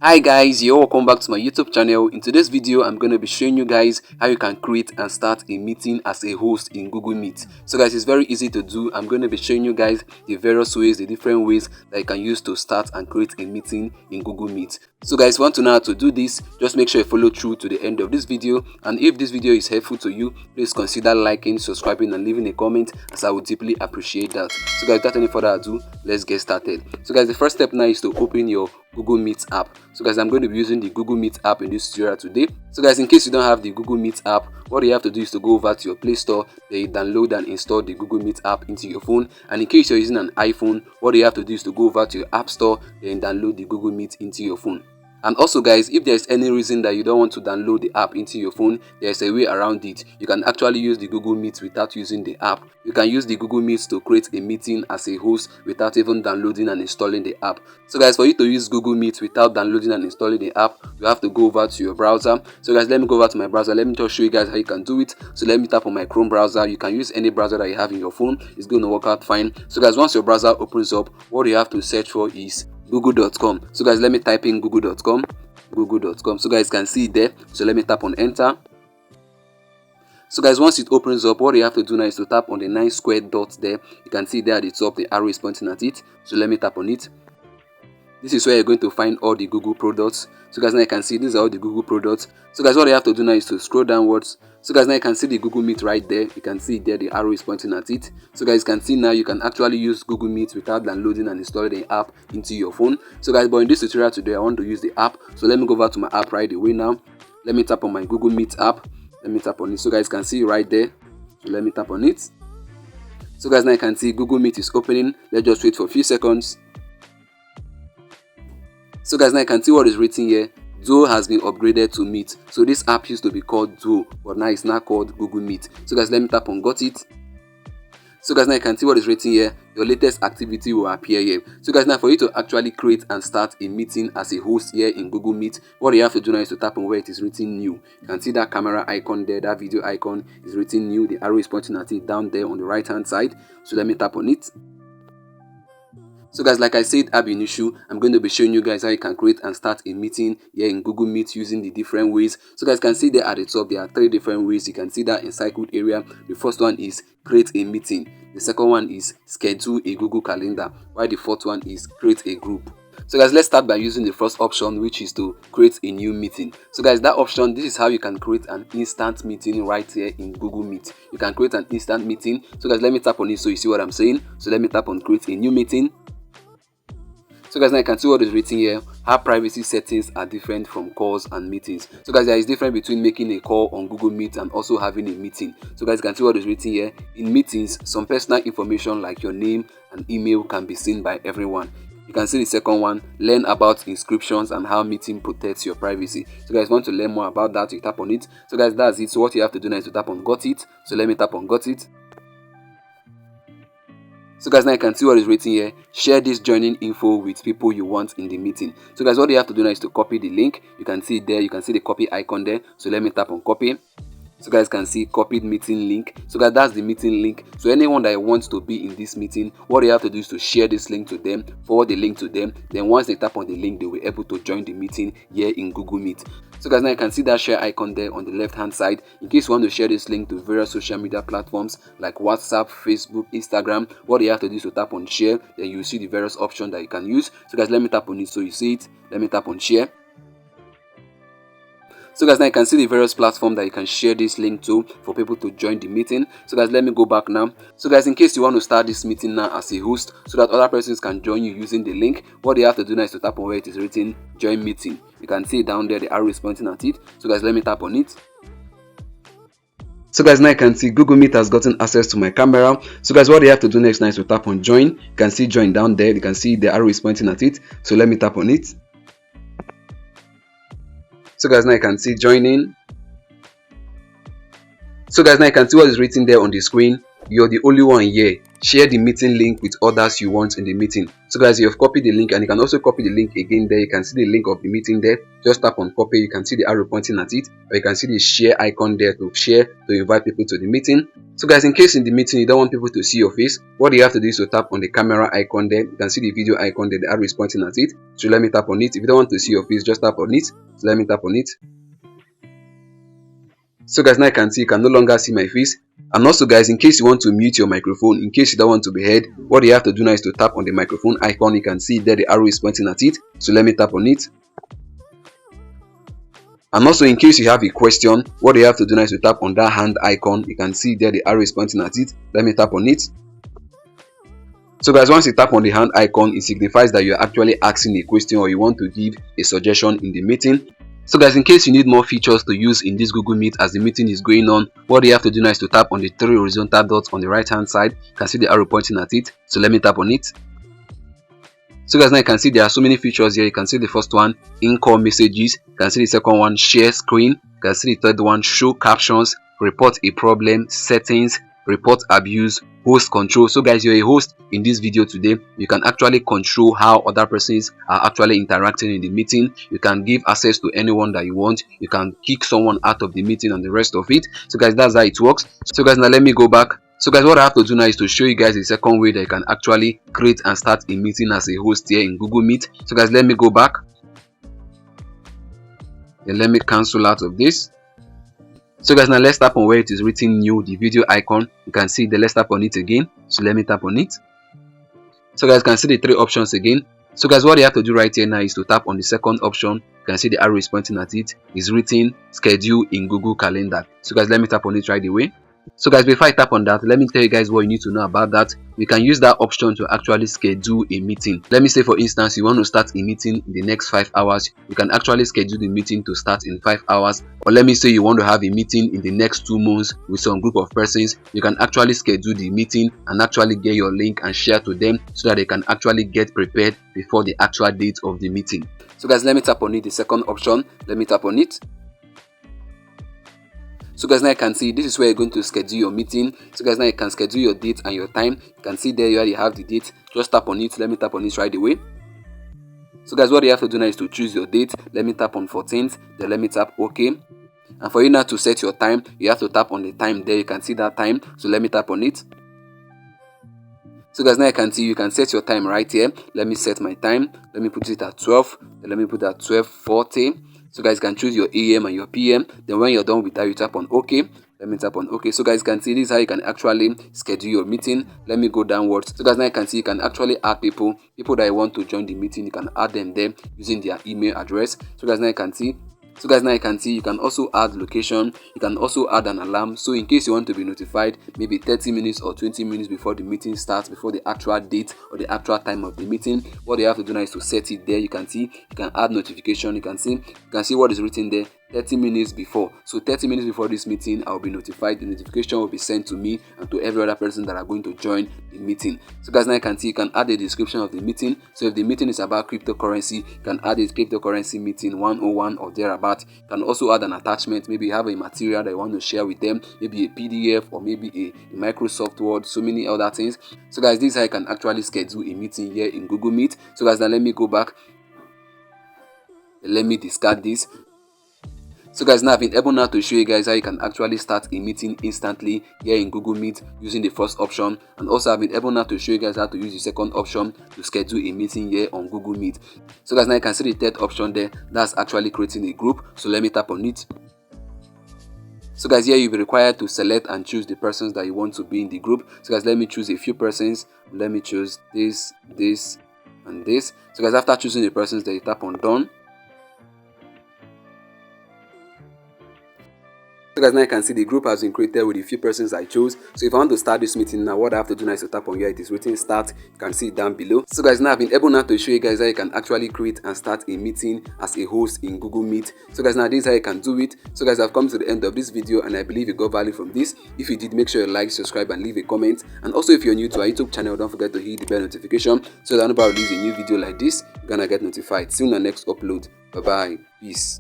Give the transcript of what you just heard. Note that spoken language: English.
Hi guys, you're welcome back to my YouTube channel. In today's video, I'm going to be showing you guys how you can create and start a meeting as a host in Google Meet. So guys, it's very easy to do. I'm going to be showing you guys the various ways, the different ways that you can use to start and create a meeting in Google Meet. So guys, if you want to know how to do this, just make sure you follow through to the end of this video. And if this video is helpful to you, please consider liking, subscribing and leaving a comment, as I would deeply appreciate that. So guys, without any further ado, let's get started. So guys, the first step now is to open your Google Meet app. So guys, I'm going to be using the Google Meet app in this tutorial today. So guys, in case you don't have the Google Meet app, what you have to do is to go over to your Play Store, then you download and install the Google Meet app into your phone. And in case you're using an iPhone, what you have to do is to go over to your App Store, then download the Google Meet into your phone. And also guys, if there's any reason that you don't want to download the app into your phone, there's a way around it. You can actually use the Google Meet without using the app. You can use the Google Meet to create a meeting as a host without even downloading and installing the app. So guys, for you to use Google Meet without downloading and installing the app, you have to go over to your browser. So guys, let me go over to my browser. Let me just show you guys how you can do it. So let me tap on my Chrome browser. You can use any browser that you have in your phone. It's going to work out fine. So guys, once your browser opens up, what you have to search for is google.com. So guys, let me type in google.com. So guys can see it there. So let me tap on enter. So guys, once it opens up, what you have to do now is to tap on the 9 square dots there. You can see there at the top the arrow is pointing at it. So let me tap on it. This is where you're going to find all the Google products. So guys, now you can see these are all the Google products. So guys, what you have to do now is to scroll downwards. So guys, now you can see the Google Meet right there. You can see there the arrow is pointing at it. So guys, you can see now you can actually use Google Meet without downloading and installing the app into your phone. So guys, but in this tutorial today, I want to use the app. So let me go over to my app right away now. Let me tap on my Google Meet app. Let me tap on it. So guys can see right there. So let me tap on it. So guys, now you can see Google Meet is opening. Let's just wait for a few seconds. So guys, now you can see what is written here. Duo has been upgraded to Meet. So this app used to be called Duo, but now it's now called Google Meet. So guys, let me tap on got it. So guys, now you can see what is written here. Your latest activity will appear here. So guys, now for you to actually create and start a meeting as a host here in Google Meet, what you have to do now is to tap on where it is written new. You can see that camera icon there, that video icon is written new. The arrow is pointing at it down there on the right hand side. So let me tap on it. So guys, like I said ab initio, I'm going to be showing you guys how you can create and start a meeting here in Google Meet using the different ways. So guys can see there at the top, there are 3 different ways. You can see that encircled area. The first one is create a meeting. The second one is schedule a Google Calendar. While the fourth one is create a group. So guys, let's start by using the first option, which is to create a new meeting. So guys, that option, this is how you can create an instant meeting right here in Google Meet. You can create an instant meeting. So guys, let me tap on it so you see what I'm saying. So let me tap on create a new meeting. So guys, now you can see what is written here. How privacy settings are different from calls and meetings. So guys, there is difference between making a call on Google Meet and also having a meeting. So guys, you can see what is written here. In meetings, some personal information like your name and email can be seen by everyone. You can see the second one, learn about inscriptions and how meeting protects your privacy. So guys, want to learn more about that, you tap on it. So guys, that's it. So what you have to do now is to tap on got it. So let me tap on got it. So guys, now you can see what is written here. Share this joining info with people you want in the meeting. So guys, what you have to do now is to copy the link. You can see it there. You can see the copy icon there. So let me tap on copy. So guys can see copied meeting link. So guys, that's the meeting link. So anyone that wants to be in this meeting, what you have to do is to share this link to them, forward the link to them. Then once they tap on the link, they will be able to join the meeting here in Google Meet. So guys, now you can see that share icon there on the left hand side. In case you want to share this link to various social media platforms like WhatsApp, Facebook, Instagram, what you have to do is to tap on share. Then you will see the various options that you can use. So guys, let me tap on it so you see it. Let me tap on share. So guys, now you can see the various platforms that you can share this link to for people to join the meeting. So guys, let me go back now. So guys, in case you want to start this meeting now as a host so that other persons can join you using the link, what you have to do now is to tap on where it is written join meeting. You can see down there the arrow is pointing at it. So guys, let me tap on it. So guys, now you can see Google Meet has gotten access to my camera. So guys, what you have to do next now is to tap on join. You can see join down there. You can see the arrow is pointing at it. So let me tap on it. So guys, now you can see joining. So guys, now you can see what is written there on the screen. You're the only one here. Share the meeting link with others you want in the meeting. So guys, you have copied the link and you can also copy the link again there. You can see the link of the meeting there. Just tap on copy. You can see the arrow pointing at it, or you can see the share icon there to share to invite people to the meeting. So guys, in case in the meeting you don't want people to see your face, what you have to do is to tap on the camera icon there. You can see the video icon there, the arrow is pointing at it. So let me tap on it. If you don't want to see your face, just tap on it. So let me tap on it. So guys, now you can see you can no longer see my face. And also guys, in case you want to mute your microphone, in case you don't want to be heard, what you have to do now is to tap on the microphone icon. You can see there the arrow is pointing at it. So let me tap on it. And also in case you have a question, what you have to do now is to tap on that hand icon. You can see there the arrow is pointing at it. Let me tap on it. So guys, once you tap on the hand icon, it signifies that you're actually asking a question or you want to give a suggestion in the meeting. So guys, in case you need more features to use in this Google Meet as the meeting is going on, what you have to do now is to tap on the 3 horizontal dots on the right hand side. You can see the arrow pointing at it. So let me tap on it. So guys, now you can see there are so many features here. You can see the first one, in-call messages. You can see the second one, share screen. You can see the third one, show captions, report a problem, settings, report abuse, host control. So guys, you're a host in this video today. You can actually control how other persons are actually interacting in the meeting. You can give access to anyone that you want. You can kick someone out of the meeting and the rest of it. So guys, that's how it works. So guys, now let me go back. So guys, what I have to do now is to show you guys the second way that you can actually create and start a meeting as a host here in Google Meet. So guys, let me go back. Then let me cancel out of this. So guys, now let's tap on where it is written new, the video icon. You can see the let's tap on it again. So let me tap on it. So guys, you can see the 3 options again. So guys, what you have to do right here now is to tap on the second option. You can see the arrow is pointing at it. It's written schedule in Google Calendar. So guys, let me tap on it right away. So guys, before I tap on that, let me tell you guys what you need to know about that. You can use that option to actually schedule a meeting. Let me say for instance, you want to start a meeting in the next 5 hours. You can actually schedule the meeting to start in 5 hours. Or let me say you want to have a meeting in the next 2 months with some group of persons. You can actually schedule the meeting and actually get your link and share to them so that they can actually get prepared before the actual date of the meeting. So guys, let me tap on it, the second option. Let me tap on it. So guys, now you can see this is where you're going to schedule your meeting. So guys, now you can schedule your date and your time. You can see there you already have the date. Just tap on it. Let me tap on it right away. So guys, what you have to do now is to choose your date. Let me tap on 14th. Then let me tap OK. And for you now to set your time, you have to tap on the time there. You can see that time. So let me tap on it. So guys, now you can see you can set your time right here. Let me set my time. Let me put it at 12. Then let me put it at 12:40. So guys, you can choose your AM and your PM. Then when you're done with that, you tap on OK. Let me tap on OK. So guys, you can see this is how you can actually schedule your meeting. Let me go downwards. So guys, now you can see you can actually add people that you want to join the meeting. You can add them there using their email address. So guys, now you can see. So guys, now you can see you can also add location. You can also add an alarm. So in case you want to be notified maybe 30 minutes or 20 minutes before the meeting starts, before the actual date or the actual time of the meeting, what you have to do now is to set it there. You can see you can add notification. You can see what is written there. 30 minutes before. So 30 minutes before this meeting, I'll be notified. The notification will be sent to me and to every other person that are going to join the meeting. So guys, now you can see you can add a description of the meeting. So if the meeting is about cryptocurrency, you can add a cryptocurrency meeting 101 or thereabout. You can also add an attachment. Maybe you have a material that you want to share with them, maybe a PDF or maybe a Microsoft Word, so many other things. So guys, this is how you can actually schedule a meeting here in Google Meet. So guys, now let me go back. Let me discard this. So guys, now I've been able now to show you guys how you can actually start a meeting instantly here in Google Meet using the first option, and also I've been able now to show you guys how to use the second option to schedule a meeting here on Google Meet. So guys, now you can see the third option there, that's actually creating a group. So let me tap on it. So guys, here you'll be required to select and choose the persons that you want to be in the group. So guys, let me choose a few persons. Let me choose this, and this. So guys, after choosing the persons, then you tap on done. So guys, now you can see the group has been created with the few persons I chose. So if I want to start this meeting now, what I have to do now is to tap on here. It is written start. You can see it down below. So guys, now I've been able now to show you guys how you can actually create and start a meeting as a host in Google Meet. So guys, now this is how you can do it. So guys, I've come to the end of this video and I believe you got value from this. If you did, make sure you like, subscribe and leave a comment. And also if you're new to our YouTube channel, don't forget to hit the bell notification so that whenever I release a new video like this, you're gonna get notified. See you in the next upload. Bye bye. Peace.